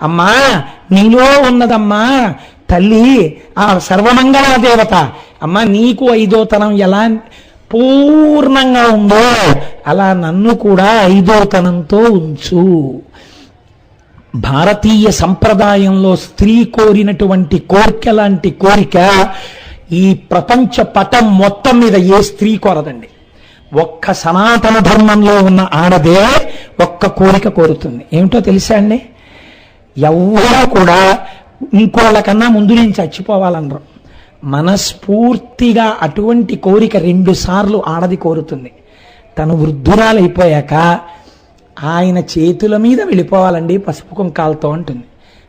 అమ్మా నీలో ఉన్నదమ్మా తల్లి ఆ సర్వమంగళ దేవత. అమ్మ నీకు ఐదోతనం ఎలా పూర్ణంగా ఉందో అలా నన్ను కూడా ఐదోతనంతో ఉంచు. భారతీయ సంప్రదాయంలో స్త్రీ కోరినటువంటి కోరిక లాంటి కోరిక ఈ ప్రపంచ పటం మొత్తం మీద ఏ స్త్రీ కోరదండి. ఒక్క సనాతన ధర్మంలో ఉన్న ఆడదే ఒక్క కోరిక కోరుతుంది. ఏమిటో తెలుసా అండి? ఎవరూ కూడా ఇంకోళ్ళకన్నా ముందు నేను చచ్చిపోవాలనరు. మనస్ఫూర్తిగా అటువంటి కోరిక 2 సార్లు ఆడది కోరుతుంది. తను వృద్ధురాలైపోయాక ఆయన చేతుల మీద వెళ్ళిపోవాలండి పసుపు కుంకాలతో అంటుంది.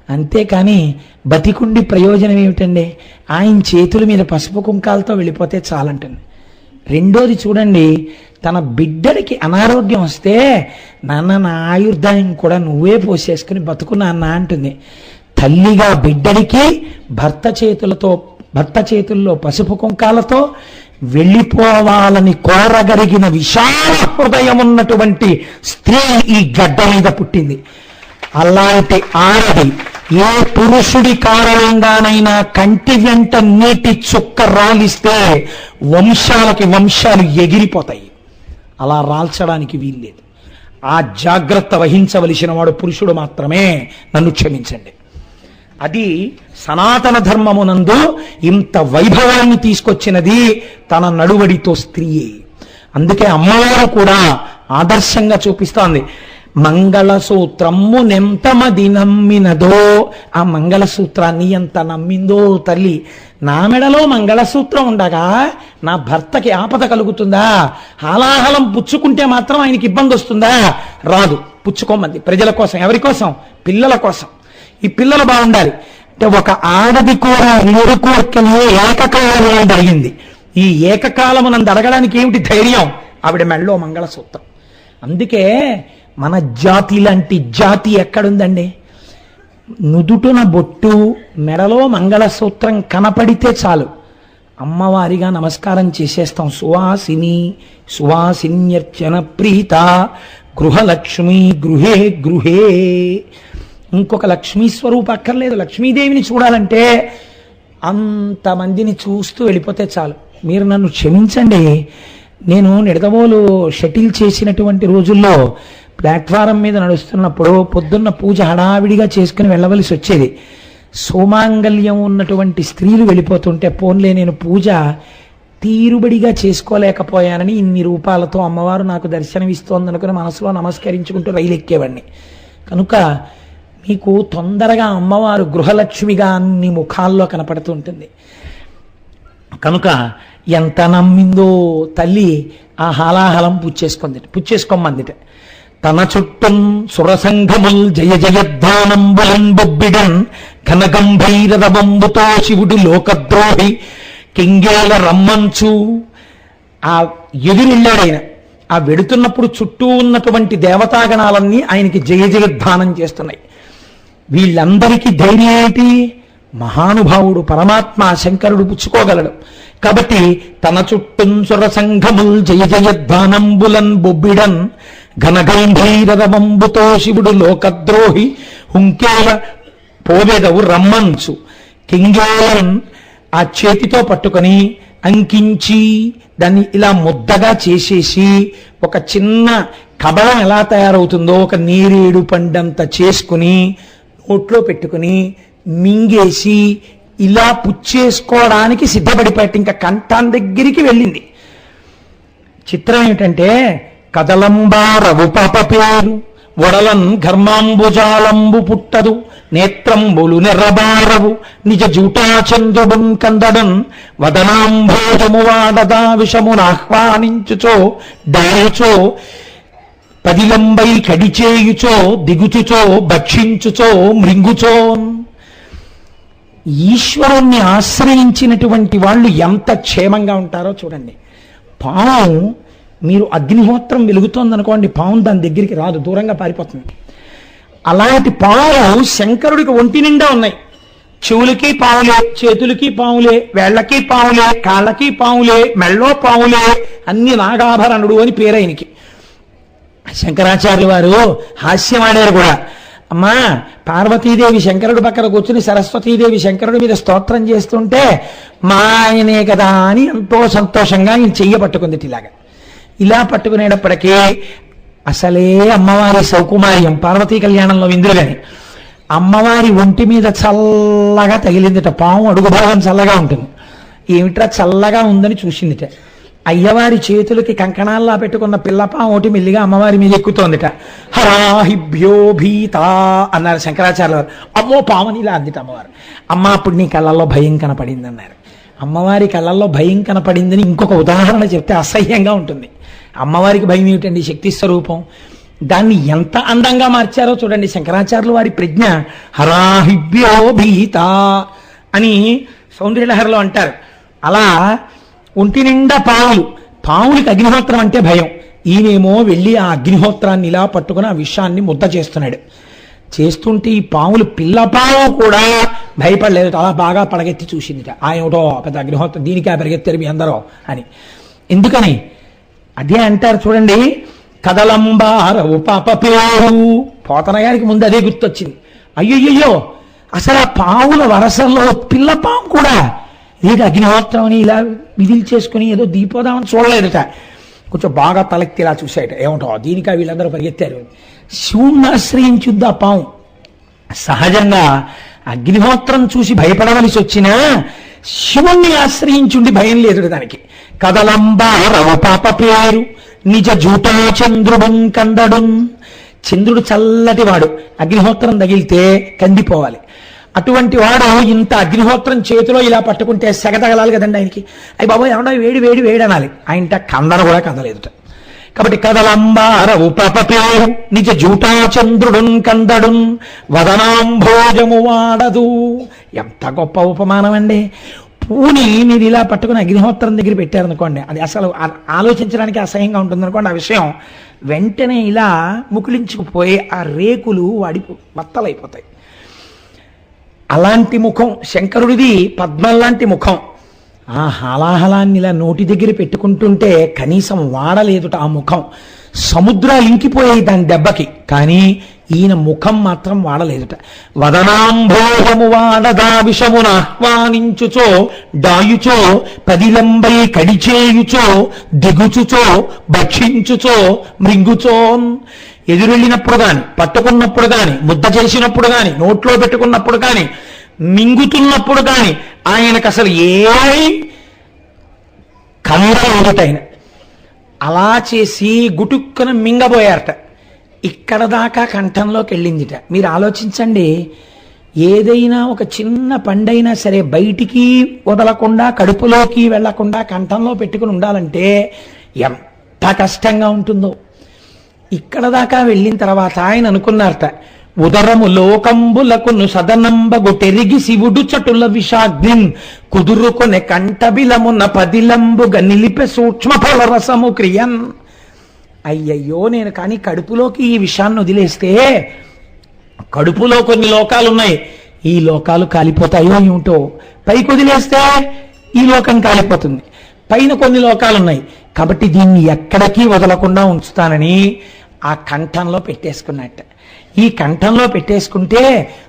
అంతేకాని బతికుండి ప్రయోజనం ఏమిటండి? ఆయన చేతుల మీద పసుపు కుంకాలతో వెళ్ళిపోతే చాలంటుంది. రెండోది చూడండి, తన బిడ్డడికి అనారోగ్యం వస్తే నాన్న నా ఆయుర్దాయం కూడా నువ్వే పోసేసుకుని బతుకు నాన్న అంటుంది. తల్లిగా బిడ్డడికి భర్త చేతుల్లో పసుపు కుంకాలతో వెళ్ళిపోవాలని కోరగలిగిన విశాల హృదయం ఉన్నటువంటి స్త్రీ ఈ గడ్డ మీద పుట్టింది. అలాంటి ఆడది ఏ పురుషుడి కారణంగానైనా కంటి వెంట నీటి చుక్క రాలిస్తే వంశాలకి వంశాలు ఎగిరిపోతాయి. అలా రాల్చడానికి వీల్లేదు. ఆ జాగ్రత్త వహించవలసిన వాడు పురుషుడు మాత్రమే. నన్ను క్షమించండి. అది సనాతన ధర్మమునందు ఇంత వైభవాన్ని తీసుకొచ్చినది తన నడువడితో స్త్రీయే. అందుకే అమ్మవారు కూడా ఆదర్శంగా చూపిస్తోంది. మంగళసూత్రము నెంతమది నమ్మినదో, ఆ మంగళసూత్రాన్ని ఎంత నమ్మిందో తల్లి. నా మెడలో మంగళసూత్రం ఉండగా నా భర్తకి ఆపద కలుగుతుందా? హాలాహలం పుచ్చుకుంటే మాత్రం ఆయనకి ఇబ్బంది వస్తుందా? రాదు. పుచ్చుకోమంది. ప్రజల కోసం. ఎవరి కోసం? పిల్లల కోసం. ఈ పిల్లలు బాగుండాలి అంటే ఒక ఆడది కూడా 2 కోరికలు ఏకకాలం జరిగింది. ఈ ఏకకాలమునందు అడగడానికి ఏమిటి ధైర్యం? ఆవిడ మెడలో మంగళసూత్రం. అందుకే మన జాతి లాంటి జాతి ఎక్కడుందండి? నుదుటున బొట్టు, మెడలో మంగళసూత్రం కనపడితే చాలు అమ్మవారిగా నమస్కారం చేసేస్తాం. సువాసిని సువాసిన్యర్చన ప్రీత గృహలక్ష్మి గృహే గృహే. ఇంకొక లక్ష్మీ స్వరూప అక్కర్లేదు. లక్ష్మీదేవిని చూడాలంటే అంతమందిని చూస్తూ వెళ్ళిపోతే చాలు. మీరు నన్ను క్షమించండి, నేను నిడదవోలు షటిల్ చేసినటువంటి రోజుల్లో ప్లాట్ఫారం మీద నడుస్తున్నప్పుడు పొద్దున్న పూజ హడావిడిగా చేసుకుని వెళ్ళవలసి వచ్చేది. సోమాంగల్యం ఉన్నటువంటి స్త్రీలు వెళ్ళిపోతుంటే పోన్లే నేను పూజ తీరుబడిగా చేసుకోలేకపోయానని ఇన్ని రూపాలతో అమ్మవారు నాకు దర్శనమిస్తోందనుకుని మనసులో నమస్కరించుకుంటూ రైలు ఎక్కేవాడిని. కనుక మీకు తొందరగా అమ్మవారు గృహలక్ష్మిగా అన్ని ముఖాల్లో కనపడుతూ ఉంటుంది. కనుక ఎంత నమ్మిందో తల్లి ఆ హాలాహలం పుచ్చేసుకోమందిట. తన చుట్టం సురసంఘముల్ జయ జయధ్వానంబులన్ బొబ్బిడన్ ఘనగంభైరవంబుతో శివుడు లోకద్రోహి కింగేల రమ్మంచు. ఆ ఎదురెళ్ళాడైన ఆ వెడుతున్నప్పుడు చుట్టూ ఉన్నటువంటి దేవతాగణాలన్నీ ఆయనకి జయ జయధ్వానం చేస్తున్నాయి. వీళ్ళందరికీ ధైర్యం ఏంటి? మహానుభావుడు పరమాత్మ శంకరుడు పుచ్చుకోగలడు కాబట్టి తన చుట్టూ సురసంఘముల్ జయ జయధ్వానంబులన్ బొబ్బిడన్ ఘనగంభీరవంబుతో శివుడు లోకద్రోహి హుంకేల పోవెదవు రమ్మంచు. కింగేలన్ ఆ చేతితో పట్టుకొని అంకించి దాన్ని ఇలా ముద్దగా చేసేసి ఒక చిన్న కబళం ఎలా తయారవుతుందో ఒక నేరేడు పండంత చేసుకుని నోట్లో పెట్టుకుని మింగేసి ఇలా పుచ్చేసుకోవడానికి సిద్ధపడిపోయాడు. ఇంకా కంఠం దగ్గరికి వెళ్ళింది. చిత్రం ఏమిటంటే కదలంబారవు పాప పేరు వడలన్ ఘర్మాంబుజాలంబు పుట్టదు నేత్రంబులు నెర్రబారవు నిజ జూటాచంద్రుడున్ కందడన్ వదనాంభోజము వాడదా విషమునాహ్వానించుచో డాయుచో పదిలంబై కడిచేయుచో దిగుచుచో భక్షించుచో మృంగుచో. ఈశ్వరుణ్ణి ఆశ్రయించినటువంటి వాళ్ళు ఎంత క్షేమంగా ఉంటారో చూడండి. పాము, మీరు అగ్నిహోత్రం వెలుగుతోందనుకోండి, పాము దాని దగ్గరికి రాదు, దూరంగా పారిపోతుంది. అలాంటి పాము శంకరుడికి ఒంటి నిండా ఉన్నాయి. చెవులకి పావులే, చేతులకి పావులే, వేళ్లకి పావులే, కాళ్ళకి పావులే, మెళ్ళో పావులే, అన్ని నాగాభరణుడు అని పేరైనకి. శంకరాచార్యులు వారు హాస్యం ఆడారు కూడా. అమ్మా పార్వతీదేవి శంకరుడు పక్కన కూర్చుని సరస్వతీదేవి శంకరుడి మీద స్తోత్రం చేస్తుంటే మా ఆయనే కదా అని ఎంతో సంతోషంగా ఈయన చెయ్య పట్టుకుంది ఇలాగా. ఇలా పట్టుకునేటప్పటికీ అసలే అమ్మవారి సౌకుమార్యం పార్వతీ కళ్యాణంలో ఇంద్రులని అమ్మవారి ఒంటి మీద చల్లగా తగిలిందిట. పాము అడుగు భాగం చల్లగా ఉంటుంది. ఏమిట్రా చల్లగా ఉందని చూసిందిట. అయ్యవారి చేతులకి కంకణాల్లా పెట్టుకున్న పిల్లపాము ఒకటి మెల్లిగా అమ్మవారి మీద ఎక్కుతోందిట. హరాహిభ్యో భీత అన్నారు శంకరాచార్యుల వారు. అమ్మో పాముని ఇలా అందిట అమ్మవారు. అమ్మ అప్పుడు నీ కళ్ళల్లో భయం కనపడింది అన్నారు. అమ్మవారి కళ్ళల్లో భయం కనపడిందని ఇంకొక ఉదాహరణ చెప్తే అసహ్యంగా ఉంటుంది. అమ్మవారికి భయం ఏమిటండి, శక్తి స్వరూపం. దాన్ని ఎంత అందంగా మార్చారో చూడండి శంకరాచార్యులు వారి ప్రజ్ఞ. హరాహిభ్యో భీత అని సౌందర్యలహరిలో అంటారు. అలా ఒంటి నిండా పాములకి అగ్నిహోత్రం అంటే భయం. ఈయనేమో వెళ్ళి ఆ అగ్నిహోత్రాన్ని ఇలా పట్టుకుని ఆ విషాన్ని ముద్ద చేస్తున్నాడు. చేస్తుంటే ఈ పాములు పిల్లపాము కూడా భయపడలేదు. అలా బాగా పడగెత్తి చూసిందిట. ఏమిటో పెద్ద అగ్నిహోత్రం, దీనికే పరిగెత్తారు మీ అందరూ అని. ఎందుకని అదే అంటారు చూడండి, కదలంబారవు పాప పేరు. పోతన గారికి ముందు అదే గుర్తొచ్చింది. అయ్యయ్యో అసలు ఆ పావుల వరసల్లో పిల్లపాము కూడా ఏదో అగ్నిహోత్రం అని ఇలా విధులు చేసుకుని ఏదో దీపోదామని చూడలేదట. కొంచెం బాగా తలెత్తి ఇలా చూసాయట. ఏమిటో దీనికా వీళ్ళందరూ పరిగెత్తారు. శివుణ్ణి ఆశ్రయించుద్దా పాము. సహజంగా అగ్నిహోత్రం చూసి భయపడవలసి వచ్చినా శివుణ్ణి ఆశ్రయించుండి భయం లేదు దానికి. కదలంబారవు పాప పేరు నిజ జూటా చంద్రుడున్ కందడున్. చంద్రుడు చల్లటి వాడు, అగ్నిహోత్రం తగిలితే కందిపోవాలి. అటువంటి వాడు ఇంత అగ్నిహోత్రం చేతిలో ఇలా పట్టుకుంటే సెగ తగలాలి కదండి ఆయనకి. అయ్యి బాబా ఏమన్నా వేడి వేడి వేడి అనాలి. ఆయనట కందన కూడా కందలేదుట. కాబట్టి కదలంబారవు పాప పేరు నిజ జూటా చంద్రుడున్ కందడున్ వదనాంభోజము వాడదు. ఎంత గొప్ప ఉపమానం అండి. పూని మీరు ఇలా పట్టుకుని అగ్నిహోత్రం దగ్గర పెట్టారనుకోండి, అది అసలు ఆలోచించడానికి అసహ్యంగా ఉంటుంది అనుకోండి. ఆ విషయం వెంటనే ఇలా ముకులించుకుపోయి ఆ రేకులు బత్తలైపోతాయి. అలాంటి ముఖం శంకరుడిది, పద్మం లాంటి ముఖం. ఆ హాలాహలాన్ని ఇలా నోటి దగ్గర పెట్టుకుంటుంటే కనీసం వాడలేదుట ఆ ముఖం. సముద్రాలు ఇంకిపోయాయి దాని దెబ్బకి, కానీ ఈయన ముఖం మాత్రం వాడలేదుట. వదనాంభోహము వాడదా విషమున ఆహ్వానించుచో డాయుచో పదిలంబై కడిచేయుచో దిగుచుచో భక్షించుచో మృంగుచో. ఎదురెళ్ళినప్పుడు గాని, పట్టుకున్నప్పుడు గాని, ముద్ద చేసినప్పుడు గాని, నోట్లో పెట్టుకున్నప్పుడు గాని, మింగుతున్నప్పుడు గాని ఆయనకు అసలు ఏ కందటైన అలా చేసి గుటుక్కున మింగబోయారట. ఇక్కడ దాకా కంఠంలోకి వెళ్ళిందిట. మీరు ఆలోచించండి, ఏదైనా ఒక చిన్న పండైనా సరే బయటికి వదలకుండా కడుపులోకి వెళ్లకుండా కంఠంలో పెట్టుకుని ఉండాలంటే ఎంత కష్టంగా ఉంటుందో. ఇక్కడ దాకా వెళ్ళిన తర్వాత ఆయన అనుకున్నారట, ఉదరము లోకంబులకును సదనంబగు తెరిగి శివుడు చటుల విషాగ్నిన్ కుదురుకొనే కంఠబిలమున పదిలంబుగా నిలిపే సూక్ష్మ ఫలరసము క్రియన్. అయ్యయ్యో నేను కానీ కడుపులోకి ఈ విషయాన్ని వదిలేస్తే కడుపులో కొన్ని లోకాలున్నాయి, ఈ లోకాలు కాలిపోతాయో ఏమిటో. పైకి వదిలేస్తే ఈ లోకం కాలిపోతుంది. పైన కొన్ని లోకాలున్నాయి, కాబట్టి దీన్ని ఎక్కడికి వదలకుండా ఉంచుతానని ఆ కంఠంలో పెట్టేసుకున్నట్ట. ఈ కంఠంలో పెట్టేసుకుంటే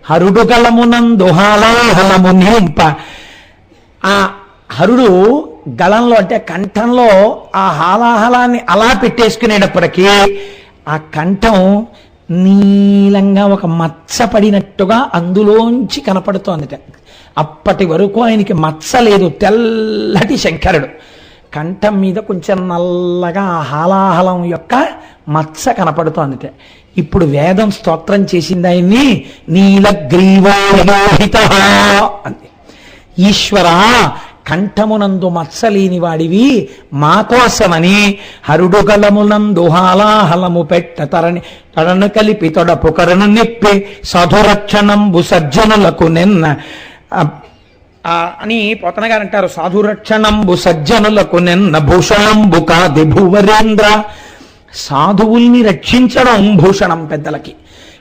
హరుడు గళమునందు హాలాహలము నింప. ఆ హరుడు గళంలో అంటే కంఠంలో ఆ హాలాహలాన్ని అలా పెట్టేసుకునేటప్పటికీ ఆ కంఠం నీలంగా ఒక మచ్చ పడినట్టుగా అందులోంచి కనపడుతోందిట. అప్పటి వరకు ఆయనకి మచ్చ లేదు, తెల్లటి శంకరుడు. కంఠం మీద కొంచెం నల్లగా ఆ హాలాహలం యొక్క మచ్చ కనపడుతోందిట. ఇప్పుడు వేదం స్తోత్రం చేసింది ఆయన్ని నీలగ్రీవోహిత అంది. ఈశ్వర కంఠమునందు మత్సలేని వాడివి మా కోసమని హరుడు గలమునందు హాలాహలము పెట్ట తడను కలిపి తొడపు కరను నెప్పి సాధురక్షణంబు సజ్జనులకు నిన్న అని పోతన గారు అంటారు. సాధురక్షణంబు సజ్జనులకు నిన్న భూషణంబు కాది భూవరేంద్ర. సాధువుల్ని రక్షించడం భూషణం పెద్దలకి.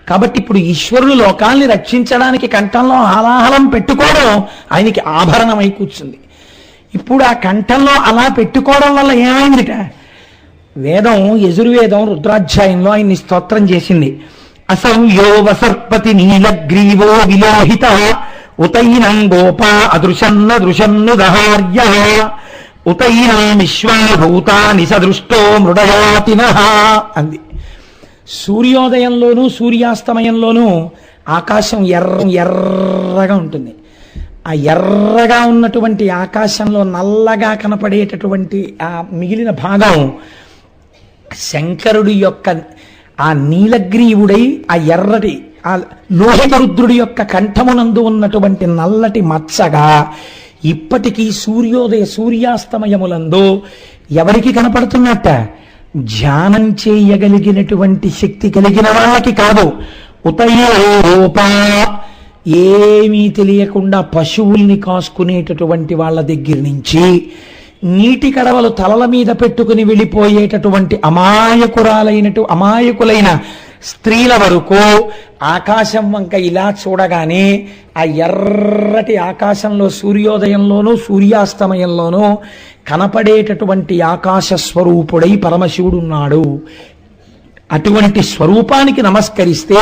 కాబట్టి ఇప్పుడు ఈశ్వరుడు లోకాల్ని రక్షించడానికి కంఠంలో హాలాహలం పెట్టుకోవడం ఆయనకి ఆభరణమై కూర్చుంది. ఇప్పుడు ఆ కంఠంలో అలా పెట్టుకోవడం వల్ల ఏమైందిట, వేదం యజుర్వేదం రుద్రాధ్యాయంలో ఆయన్ని స్తోత్రం చేసింది. అసంయో వసర్పతి నీలగ్రీవో విలోహిత ఉతైనం గోపా అదృశన్న దృశన్ను దహార్య ఉతైనం విశ్వాని భూతాని సదృష్టో మృడయాతినః అంది. సూర్యోదయంలోనూ సూర్యాస్తమయంలోనూ ఆకాశం ఎర్రగా ఉంటుంది. ఆ ఎర్రగా ఉన్నటువంటి ఆకాశంలో నల్లగా కనపడేటటువంటి ఆ మిగిలిన భాగం శంకరుడి యొక్క ఆ నీలగ్రీవుడై ఆ ఎర్రటి ఆ లోహిత రుద్రుడి యొక్క కంఠమునందు ఉన్నటువంటి నల్లటి మచ్చగా ఇప్పటికీ సూర్యాస్తమయములందు ఎవరికి కనపడుతున్నట్ట? ధ్యానం చేయగలిగినటువంటి శక్తి కలిగిన వాళ్ళకి కాదు. ఉతయోపా ఏమీ తెలియకుండా పశువుల్ని కాసుకునేటటువంటి వాళ్ళ దగ్గర నుంచి నీటి కడవలు తలల మీద పెట్టుకుని వెళ్ళిపోయేటటువంటి అమాయకులైన స్త్రీల వరకు ఆకాశం వంక ఇలా చూడగానే ఆ ఎర్రటి ఆకాశంలో సూర్యోదయంలోనూ సూర్యాస్తమయంలోనూ కనపడేటటువంటి ఆకాశ స్వరూపుడై పరమశివుడు ఉన్నాడు. అటువంటి స్వరూపానికి నమస్కరిస్తే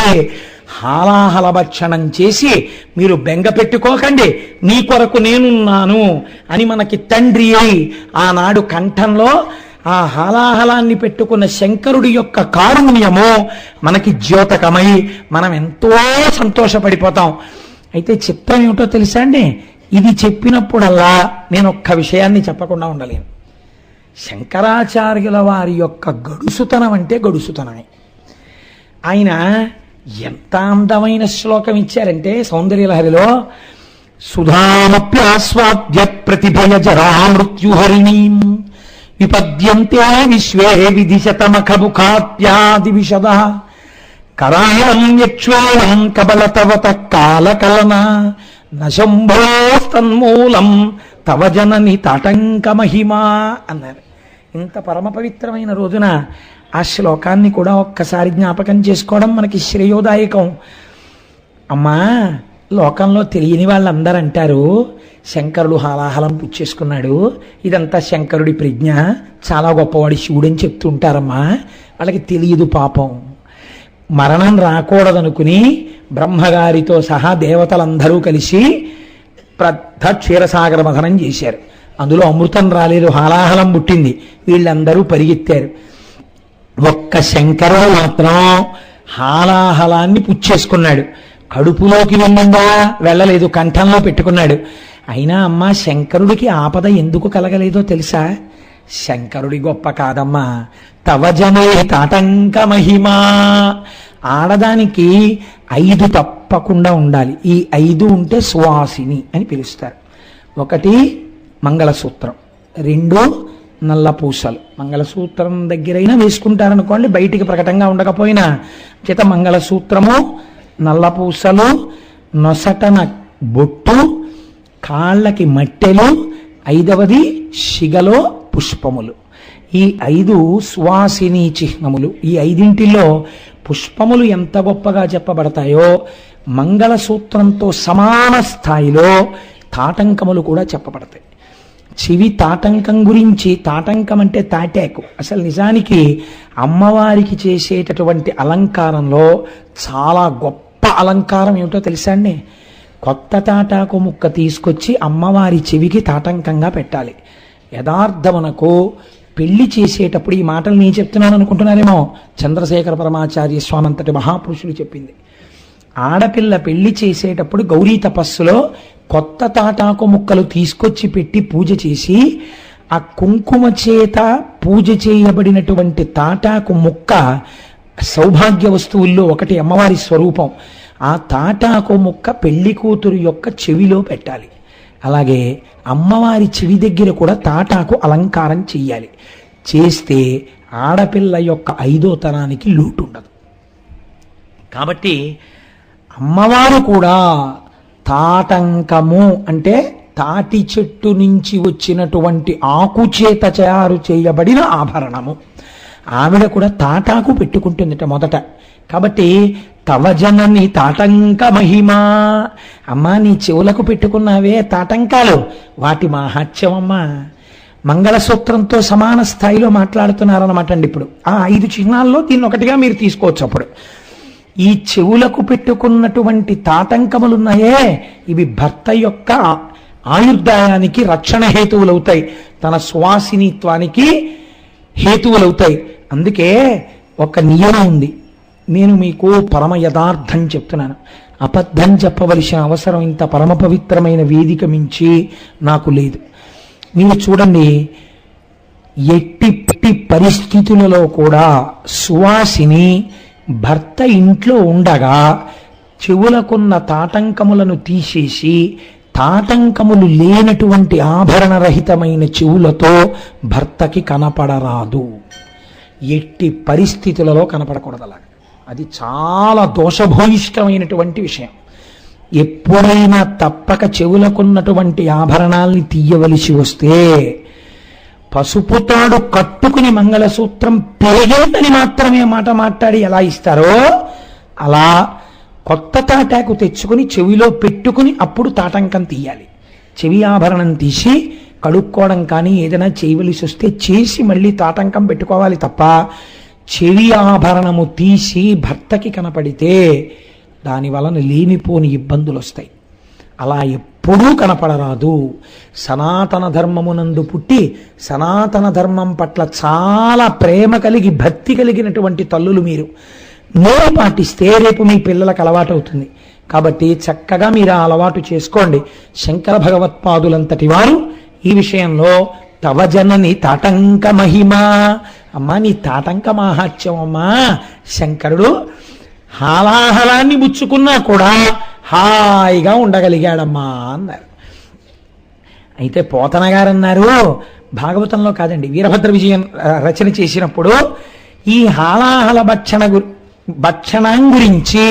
హాలాహలభక్షణం చేసి మీరు బెంగ పెట్టుకోకండి, నీ కొరకు నేనున్నాను అని మనకి తండ్రి అయి ఆనాడు కంఠంలో ఆ హాలాహలాన్ని పెట్టుకున్న శంకరుడి యొక్క కారుణ్యము మనకి ద్యోతకమై మనం ఎంతో సంతోషపడిపోతాం. అయితే చిత్రం ఏమిటో తెలుసా అండి? ఇది చెప్పినప్పుడల్లా నేను ఒక్క విషయాన్ని చెప్పకుండా ఉండలేను. శంకరాచార్యుల వారి యొక్క గడుసుతనం అంటే గడుసుతనమే. ఆయన ఎంత అందమైన శ్లోకం ఇచ్చారంటే సౌందర్యలహరిలో, సుధామప్యాస్వాద్య ప్రతిభయ జరా మృత్యుహరిణీం విపద్యంతే విశ్వే విదిశతమఖముఖాప్యాది విశద కరాళం యక్ష్వేణం కబలతవత కాలకలన నశంభోస్తన్మూలం తవ జనని తాటంక మహిమా అన్నారు. ఇంత పరమ పవిత్రమైన రోజున ఆ శ్లోకాన్ని కూడా ఒక్కసారి జ్ఞాపకం చేసుకోవడం మనకి శ్రేయోదాయకం. అమ్మా, లోకంలో తెలియని వాళ్ళందరూ అంటారు శంకరుడు హాలాహలం పుచ్చేసుకున్నాడు, ఇదంతా శంకరుడి ప్రజ్ఞ, చాలా గొప్పవాడి శివుడని చెప్తుంటారమ్మా. వాళ్ళకి తెలియదు పాపం. మరణం రాకూడదనుకుని బ్రహ్మగారితో సహా దేవతలందరూ కలిసి పెద్ద క్షీరసాగర మథనం చేశారు. అందులో అమృతం రాలేదు, హాలాహలం పుట్టింది. వీళ్ళందరూ పరిగెత్తారు. ఒక్క శంకరుడు మాత్రం హాలాహలాన్ని పుచ్చేసుకున్నాడు. కడుపులోకి వెళ్ళిందా? వెళ్ళలేదు, కంఠంలో పెట్టుకున్నాడు. అయినా అమ్మా, శంకరుడికి ఆపద ఎందుకు కలగలేదో తెలుసా? శంకరుడి గొప్ప కాదమ్మా, తవ జనే తాటంక మహిమా. ఆడదానికి 5 తప్పకుండా ఉండాలి. ఈ 5 ఉంటే సువాసిని అని పిలుస్తారు. 1 మంగళసూత్రం, 2 నల్ల పూసలు. మంగళసూత్రం దగ్గరైనా వేసుకుంటారనుకోండి, బయటికి ప్రకటంగా ఉండకపోయినా. చేత మంగళసూత్రము, నల్ల పూసలు, నొసటన బొట్టు, కాళ్ళకి మట్టెలు, 5వది శిగలో పుష్పములు. ఈ 5 సువాసిని చిహ్నములు. ఈ 5 పుష్పములు ఎంత గొప్పగా చెప్పబడతాయో మంగళసూత్రంతో సమాన స్థాయిలో తాటంకములు కూడా చెప్పబడతాయి. చెవి తాటంకం గురించి, తాటంకం అంటే తాటాకు. అసలు నిజానికి అమ్మవారికి చేసేటటువంటి అలంకారంలో చాలా గొప్ప అలంకారం ఏమిటో తెలుసా అండి? కొత్త తాటాకు ముక్క తీసుకొచ్చి అమ్మవారి చెవికి తాటంకంగా పెట్టాలి. యథార్థమునకు పెళ్లి చేసేటప్పుడు, ఈ మాటలు నేను చెప్తున్నాను అనుకుంటున్నారేమో, చంద్రశేఖర పరమాచార్య స్వామి అంతటి మహాపురుషులు చెప్పింది. ఆడపిల్ల పెళ్లి చేసేటప్పుడు గౌరీ తపస్సులో కొత్త తాటాకు ముక్కలు తీసుకొచ్చి పెట్టి పూజ చేసి, ఆ కుంకుమ చేత పూజ చేయబడినటువంటి తాటాకు ముక్క సౌభాగ్య వస్తువుల్లో ఒకటి అమ్మవారి స్వరూపం. ఆ తాటాకు ముక్క పెళ్లి కూతురు యొక్క చెవిలో పెట్టాలి. అలాగే అమ్మవారి చెవి దగ్గర కూడా తాటాకు అలంకారం చెయ్యాలి. చేస్తే ఆడపిల్ల యొక్క 5వ తనానికి లోటు ఉండదు. కాబట్టి అమ్మవారు కూడా తాటంకము అంటే తాటి చెట్టు నుంచి వచ్చినటువంటి ఆకు చేత తయారు చేయబడిన ఆభరణము. ఆవిడ కూడా తాటాకు పెట్టుకుంటుందట మొదట. కాబట్టి తవ జనని తాటంక మహిమా. అమ్మా, నీ చెవులకు పెట్టుకున్నావే తాటంకాలు, వాటి మాహాత్యం అమ్మా. మంగళసూత్రంతో సమాన స్థాయిలో మాట్లాడుతున్నారన్నమాట అండి. ఇప్పుడు ఆ 5 చిహ్నాల్లో దీన్ని ఒకటిగా మీరు తీసుకోవచ్చు. అప్పుడు ఈ చెవులకు పెట్టుకున్నటువంటి తాటంకములున్నాయే, ఇవి భర్త యొక్క ఆయుర్దాయానికి రక్షణ హేతువులవుతాయి, తన సువాసినిత్వానికి హేతువులవుతాయి. అందుకే ఒక నియమం ఉంది. నేను మీకు పరమ యథార్థం చెప్తున్నాను. అబద్ధం చెప్పవలసిన అవసరం ఇంత పరమ పవిత్రమైన వేదిక మించి నాకు లేదు. మీరు చూడండి, ఎట్టి పరిస్థితులలో కూడా సువాసిని భర్త ఇంట్లో ఉండగా చెవులకున్న తాటంకములను తీసేసి తాటంకములు లేనటువంటి ఆభరణరహితమైన చెవులతో భర్తకి కనపడరాదు. ఎట్టి పరిస్థితులలో కనపడకూడదు. అలాగా అది చాలా దోషభూయిష్టమైనటువంటి విషయం. ఎప్పుడైనా తప్పక చెవులకున్నటువంటి ఆభరణాల్ని తీయవలసి వస్తే పసుపు తాడు కట్టుకుని మంగళసూత్రం పెరిగేటని మాత్రమే మాట మాట్లాడి ఎలా ఇస్తారో అలా కొత్త తాటాకు తెచ్చుకుని చెవిలో పెట్టుకుని అప్పుడు తాటంకం తీయాలి. చెవి ఆభరణం తీసి కడుక్కోవడం కానీ ఏదైనా చేయవలసి వస్తే చేసి మళ్ళీ తాటంకం పెట్టుకోవాలి తప్ప చెవి ఆభరణము తీసి భర్తకి కనపడితే దాని వలన లేనిపోని ఇబ్బందులు వస్తాయి. అలా ఎప్పుడూ కనపడరాదు. సనాతన ధర్మమునందు పుట్టి సనాతన ధర్మం పట్ల చాలా ప్రేమ కలిగి భక్తి కలిగినటువంటి తల్లులు మీరు నేను పాటిస్తే రేపు మీ పిల్లలకు అలవాటు అవుతుంది. కాబట్టి చక్కగా మీరు ఆ అలవాటు చేసుకోండి. శంకర భగవత్పాదులంతటి వారు ఈ విషయంలో తవ జనని తాటంక మహిమ, అమ్మా నీ తాటంక మాహాత్యం అమ్మా, శంకరుడు హాలాహలాన్ని ముచ్చుకున్నా కూడా హాయిగా ఉండగలిగాడమ్మా అన్నారు. అయితే పోతన గారు అన్నారు, భాగవతంలో కాదండి, వీరభద్ర విజయం రచన చేసినప్పుడు ఈ హాలాహల భక్షణం గురించి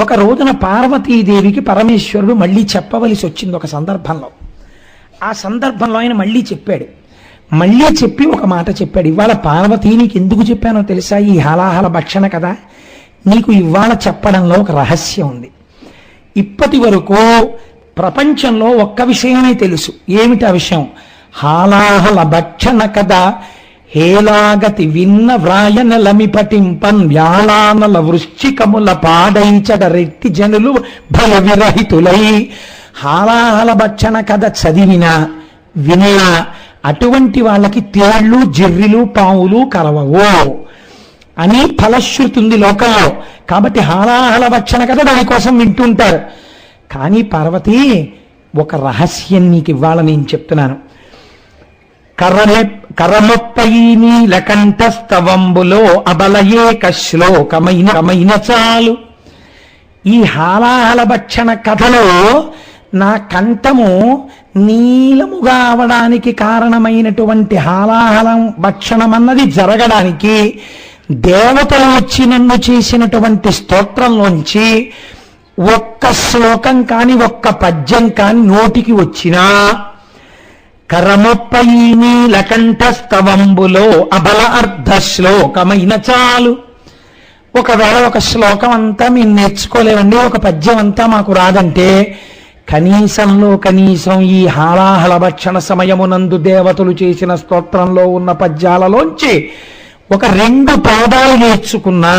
ఒక రోజున పార్వతీదేవికి పరమేశ్వరుడు మళ్ళీ చెప్పవలసి వచ్చింది. ఒక సందర్భంలో ఆ సందర్భంలో ఆయన మళ్ళీ చెప్పాడు. మళ్ళీ చెప్పి ఒక మాట చెప్పాడు. ఇవాళ పార్వతీ నీకు ఎందుకు చెప్పానో తెలుసా? ఈ హాలాహల భక్షణ కదా, నీకు ఇవాళ చెప్పడంలో ఒక రహస్యం ఉంది. ఇప్పటి వరకు ప్రపంచంలో ఒక్క విషయమే తెలుసు. ఏమిటి ఆ విషయం? హాలాహల భక్షణ కదా హేలాగతి విన్న వ్రాయనలమి పటింపన్ వ్యాళానల వృశ్చికముల పాడైచడ రెట్టి జనులు భయ విరహితులై. హాలాహల భక్షణ కథ చదివినా వినా అటువంటి వాళ్ళకి తేళ్లు జిర్రిలు పావులు కలవవు అని ఫలశ్రుతి ఉంది లోకంలో. కాబట్టి హాలాహల భక్షణ కథ దానికోసం వింటుంటారు. కానీ పార్వతి, ఒక రహస్యం నీకు ఇవాళ నేను చెప్తున్నాను. కరమొప్పై నీలకంఠస్తవంబులో అబలయేక శ్లోకమైన చాలు. ఈ హాలాహల భక్షణ కథలో నా కంఠము నీలముగా అవడానికి కారణమైనటువంటి హాలాహలం భక్షణం అన్నది జరగడానికి దేవతలు వచ్చి నన్ను చేసినటువంటి స్తోత్రంలోంచి ఒక్క శ్లోకం కాని ఒక్క పద్యం కాని నోటికి వచ్చినా కరమొప్పై నీలకంఠస్తవంబులో అబల అర్ధ శ్లోకమైన చాలు. ఒకవేళ ఒక శ్లోకం అంతా మేము నేర్చుకోలేమండి, ఒక పద్యం అంతా మాకు రాదంటే కనీసంలో కనీసం ఈ హాలాహల భక్షణ సమయమునందు దేవతలు చేసిన స్తోత్రంలో ఉన్న పద్యాలలోంచి ఒక 2 పాదాలు నేర్చుకున్నా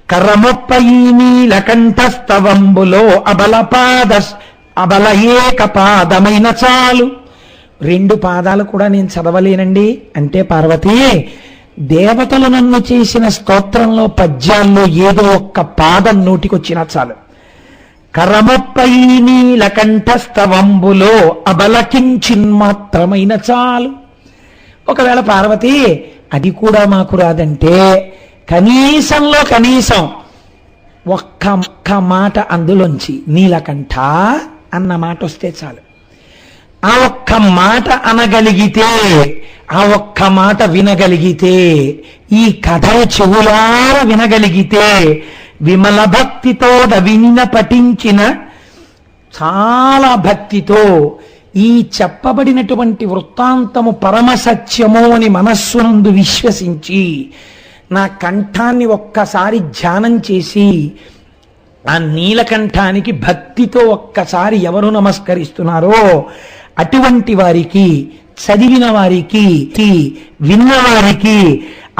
కరమొప్పై నీలకంఠస్తవంబులో అబల ఏక పాదమైన చాలు. 2 పాదాలు కూడా నేను చదవలేనండి అంటే పార్వతి, దేవతలు నన్ను చేసిన స్తోత్రంలో పద్యాల్లో ఏదో ఒక్క పాదం నోటికొచ్చినా చాలు. కరమొప్పై నీలకంఠస్తవంబులో అబలకించిన్మాత్రమైన చాలు. ఒకవేళ పార్వతి అది కూడా మాకు రాదంటే కనీసంలో కనీసం ఒక్క మాట అందులోంచి నీలకంఠ అన్న మాట వస్తే చాలు. ఆ ఒక్క మాట అనగలిగితే, ఆ ఒక్క మాట వినగలిగితే, ఈ కథ చెవులార వినగలిగితే, విమల భక్తితోడ విన్న పఠించిన చాలా భక్తితో ఈ చెప్పబడినటువంటి వృత్తాంతము పరమసత్యము అని మనస్సునందు విశ్వసించి నా కంఠాన్ని ఒక్కసారి ధ్యానం చేసి ఆ నీలకంఠానికి భక్తితో ఒక్కసారి ఎవరు నమస్కరిస్తున్నారో అటువంటి వారికి, చదివిన వారికి, విన్నవారికి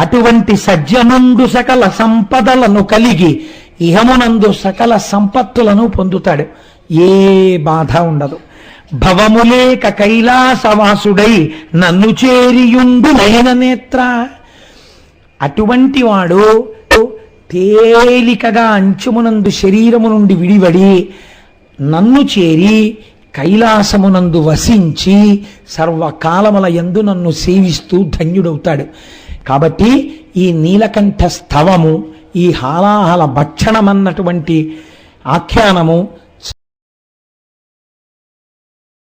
అటువంటి సజ్జనుండు సకల సంపదలను కలిగి ఇహమునందు సకల సంపత్తులను పొందుతాడు. ఏ బాధ ఉండదు. భవములేక కైలాసవాసుడై నన్ను చేరియుండు నయన నేత్ర. అటువంటి వాడు తేలికగా అంచుమునందు శరీరము నుండి విడివడి నన్ను చేరి కైలాసమునందు వసించి సర్వకాలముల యందు నన్ను సేవిస్తూ ధన్యుడవుతాడు. కాబట్టి ఈ నీలకంఠ స్తవము, ఈ హాలాహల భక్షణమన్నటువంటి ఆఖ్యానము